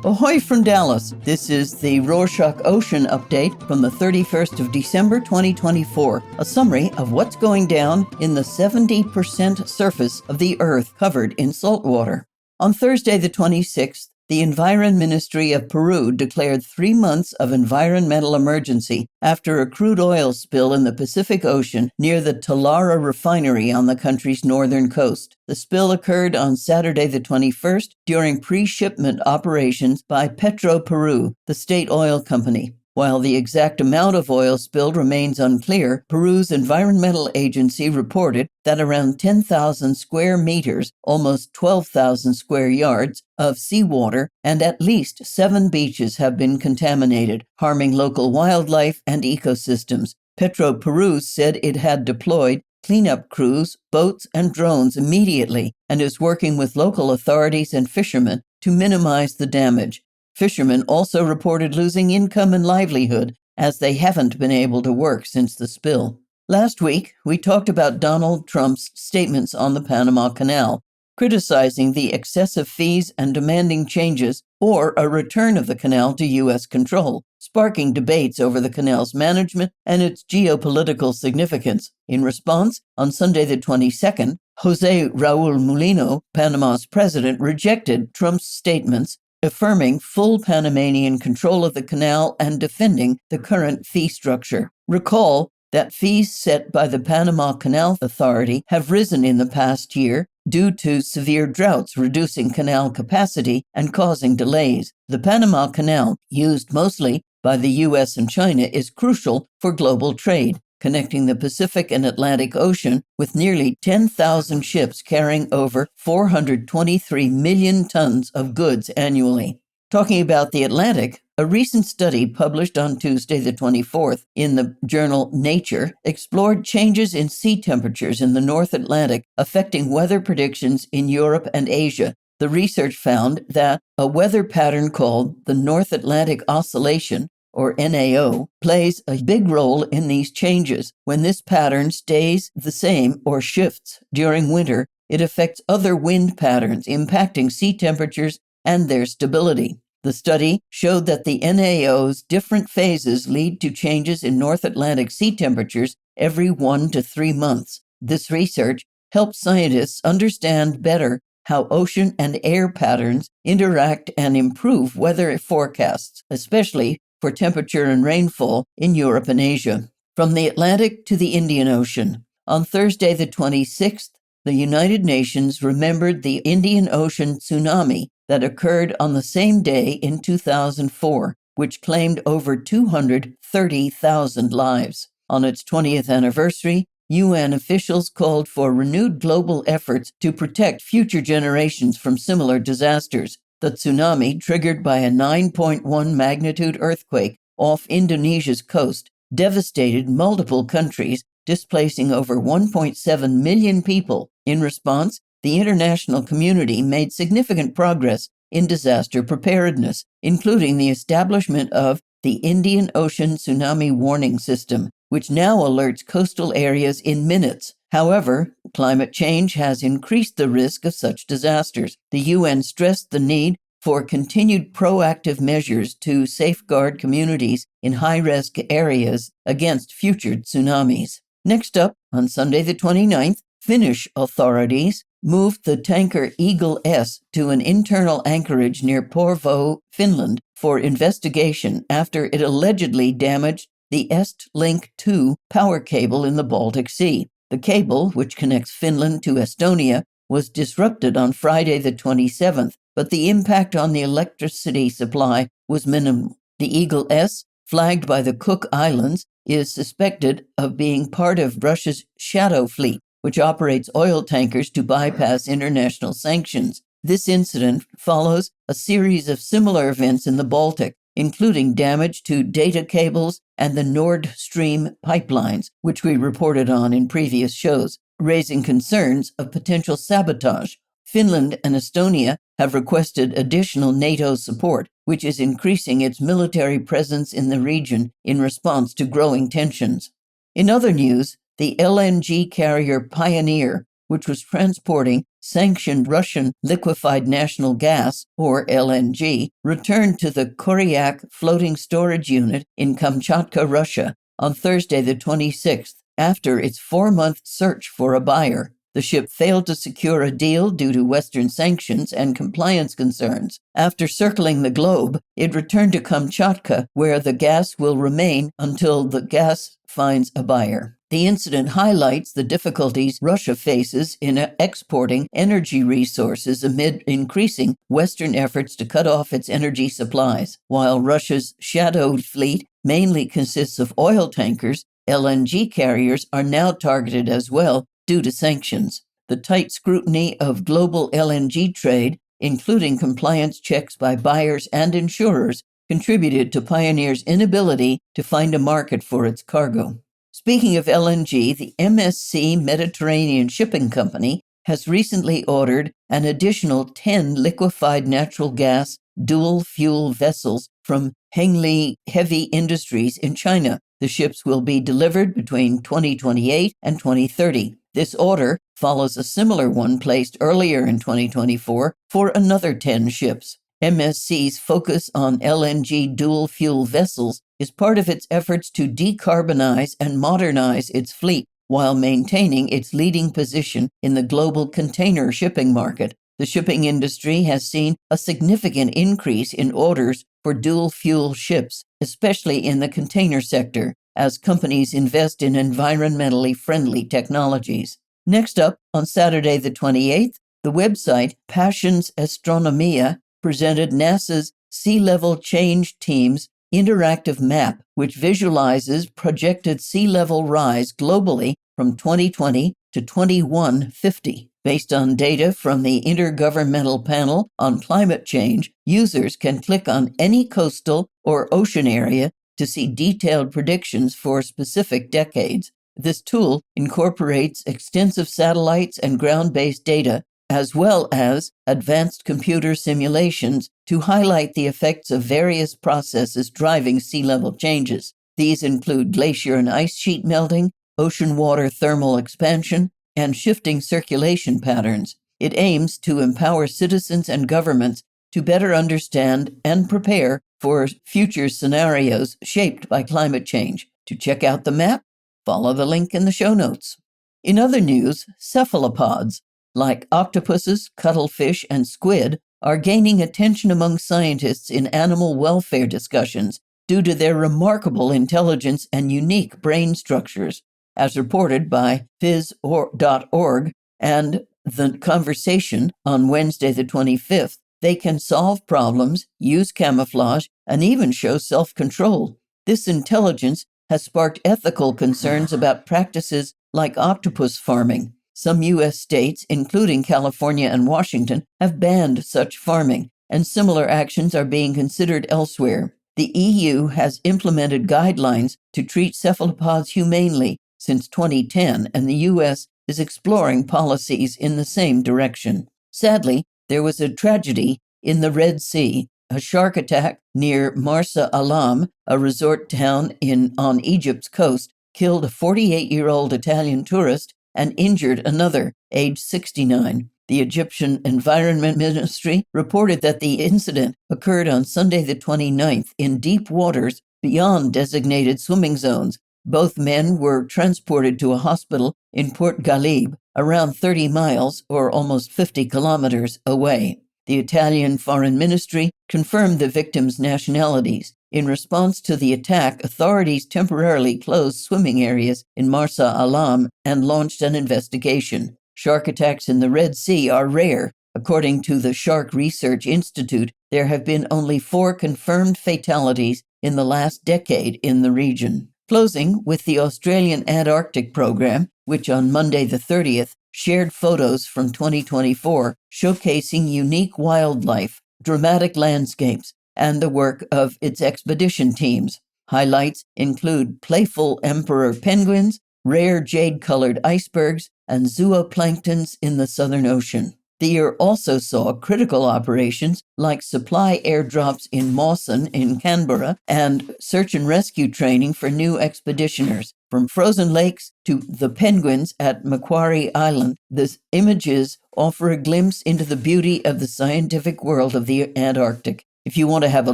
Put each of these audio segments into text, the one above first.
Ahoy from Dallas. This is the Rorschach Ocean update from the 31st of December 2024, a summary of what's going down in the 70% surface of the Earth covered in salt water. On Thursday the 26th, the Environ Ministry of Peru declared 3 months of environmental emergency after a crude oil spill in the Pacific Ocean near the Talara refinery on the country's northern coast. The spill occurred on Saturday the 21st during pre-shipment operations by Peru, the state oil company. While the exact amount of oil spilled remains unclear, Peru's environmental agency reported that around 10,000 square meters, almost 12,000 square yards, of seawater and at least 7 beaches have been contaminated, harming local wildlife and ecosystems. Peru said it had deployed cleanup crews, boats, and drones immediately and is working with local authorities and fishermen to minimize the damage. Fishermen also reported losing income and livelihood as they haven't been able to work since the spill. Last week, we talked about Donald Trump's statements on the Panama Canal, criticizing the excessive fees and demanding changes or a return of the canal to U.S. control, sparking debates over the canal's management and its geopolitical significance. In response, on Sunday the 22nd, José Raúl Mulino, Panama's president, rejected Trump's statements, affirming full Panamanian control of the canal and defending the current fee structure. Recall that fees set by the Panama Canal Authority have risen in the past year due to severe droughts reducing canal capacity and causing delays. The Panama Canal, used mostly by the U.S. and China, is crucial for global trade, connecting the Pacific and Atlantic Ocean with nearly 10,000 ships carrying over 423 million tons of goods annually. Talking about the Atlantic, a recent study published on Tuesday the 24th in the journal Nature explored changes in sea temperatures in the North Atlantic affecting weather predictions in Europe and Asia. The research found that a weather pattern called the North Atlantic Oscillation, or NAO, plays a big role in these changes. When this pattern stays the same or shifts during winter, it affects other wind patterns, impacting sea temperatures and their stability. The study showed that the NAO's different phases lead to changes in North Atlantic sea temperatures every 1 to 3 months. This research helps scientists understand better how ocean and air patterns interact and improve weather forecasts, especially for temperature and rainfall in Europe and Asia. From the Atlantic to the Indian Ocean. On Thursday the 26th, the United Nations remembered the Indian Ocean Tsunami that occurred on the same day in 2004, which claimed over 230,000 lives. On its 20th anniversary, UN officials called for renewed global efforts to protect future generations from similar disasters. The tsunami, triggered by a 9.1 magnitude earthquake off Indonesia's coast, devastated multiple countries, displacing over 1.7 million people. In response, the international community made significant progress in disaster preparedness, including the establishment of the Indian Ocean Tsunami Warning System, which now alerts coastal areas in minutes. However, climate change has increased the risk of such disasters. The UN stressed the need for continued proactive measures to safeguard communities in high-risk areas against future tsunamis. Next up, on Sunday the 29th, Finnish authorities moved the tanker Eagle S to an internal anchorage near Porvoo, Finland, for investigation after it allegedly damaged the Estlink 2 power cable in the Baltic Sea. The cable, which connects Finland to Estonia, was disrupted on Friday the 27th, but the impact on the electricity supply was minimal. The Eagle S, flagged by the Cook Islands, is suspected of being part of Russia's Shadow Fleet, which operates oil tankers to bypass international sanctions. This incident follows a series of similar events in the Baltic, including damage to data cables and the Nord Stream pipelines, which we reported on in previous shows, raising concerns of potential sabotage. Finland and Estonia have requested additional NATO support, which is increasing its military presence in the region in response to growing tensions. In other news, the LNG carrier Pioneer, which was transporting sanctioned Russian liquefied natural gas, or LNG, returned to the Koryak floating storage unit in Kamchatka, Russia, on Thursday the 26th, after its 4-month search for a buyer. The ship failed to secure a deal due to Western sanctions and compliance concerns. After circling the globe, it returned to Kamchatka, where the gas will remain until the gas finds a buyer. The incident highlights the difficulties Russia faces in exporting energy resources amid increasing Western efforts to cut off its energy supplies. While Russia's shadow fleet mainly consists of oil tankers, LNG carriers are now targeted as well due to sanctions. The tight scrutiny of global LNG trade, including compliance checks by buyers and insurers, contributed to Pioneer's inability to find a market for its cargo. Speaking of LNG, the MSC Mediterranean Shipping Company has recently ordered an additional 10 liquefied natural gas dual-fuel vessels from Hengli Heavy Industries in China. The ships will be delivered between 2028 and 2030. This order follows a similar one placed earlier in 2024 for another 10 ships. MSC's focus on LNG dual-fuel vessels is part of its efforts to decarbonize and modernize its fleet while maintaining its leading position in the global container shipping market. The shipping industry has seen a significant increase in orders for dual-fuel ships, especially in the container sector, as companies invest in environmentally friendly technologies. Next up, on Saturday the 28th, the website Passions Astronomia presented NASA's Sea Level Change Team's interactive map, which visualizes projected sea level rise globally from 2020 to 2150. Based on data from the Intergovernmental Panel on Climate Change, users can click on any coastal or ocean area to see detailed predictions for specific decades. This tool incorporates extensive satellites and ground-based data, as well as advanced computer simulations to highlight the effects of various processes driving sea level changes. These include glacier and ice sheet melting, ocean water thermal expansion, and shifting circulation patterns. It aims to empower citizens and governments to better understand and prepare for future scenarios shaped by climate change. To check out the map, follow the link in the show notes. In other news, cephalopods, like octopuses, cuttlefish, and squid, are gaining attention among scientists in animal welfare discussions due to their remarkable intelligence and unique brain structures, as reported by phys.org and The Conversation on Wednesday the 25th. They can solve problems, use camouflage, and even show self-control. This intelligence has sparked ethical concerns about practices like octopus farming. Some U.S. states, including California and Washington, have banned such farming, and similar actions are being considered elsewhere. The EU has implemented guidelines to treat cephalopods humanely since 2010, and the U.S. is exploring policies in the same direction. Sadly, there was a tragedy in the Red Sea. A shark attack near Marsa Alam, a resort town on Egypt's coast, killed a 48-year-old Italian tourist and injured another, aged 69. The Egyptian Environment Ministry reported that the incident occurred on Sunday the 29th in deep waters beyond designated swimming zones. Both men were transported to a hospital in Port Ghalib, around 30 miles or almost 50 kilometers away. The Italian Foreign Ministry confirmed the victims' nationalities. In response to the attack, authorities temporarily closed swimming areas in Marsa Alam and launched an investigation. Shark attacks in the Red Sea are rare. According to the Shark Research Institute, there have been only 4 confirmed fatalities in the last decade in the region. Closing with the Australian Antarctic Program, which on Monday the 30th shared photos from 2024 showcasing unique wildlife, dramatic landscapes, and the work of its expedition teams. Highlights include playful emperor penguins, rare jade-colored icebergs, and zooplanktons in the Southern Ocean. The year also saw critical operations like supply airdrops in Mawson in Canberra and search and rescue training for new expeditioners. From frozen lakes to the penguins at Macquarie Island, the images offer a glimpse into the beauty of the scientific world of the Antarctic. If you want to have a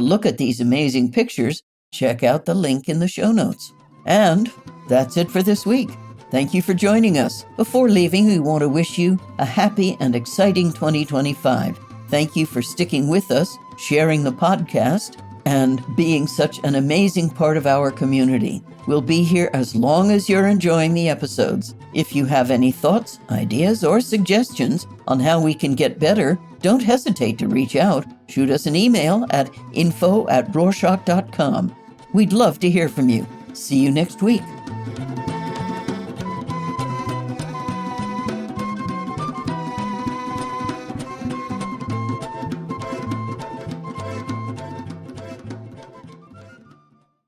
look at these amazing pictures, check out the link in the show notes. And that's it for this week. Thank you for joining us. Before leaving, we want to wish you a happy and exciting 2025. Thank you for sticking with us, sharing the podcast, and being such an amazing part of our community. We'll be here as long as you're enjoying the episodes. If you have any thoughts, ideas, or suggestions on how we can get better, don't hesitate to reach out. Shoot us an email at info@rorschach.com. We'd love to hear from you. See you next week.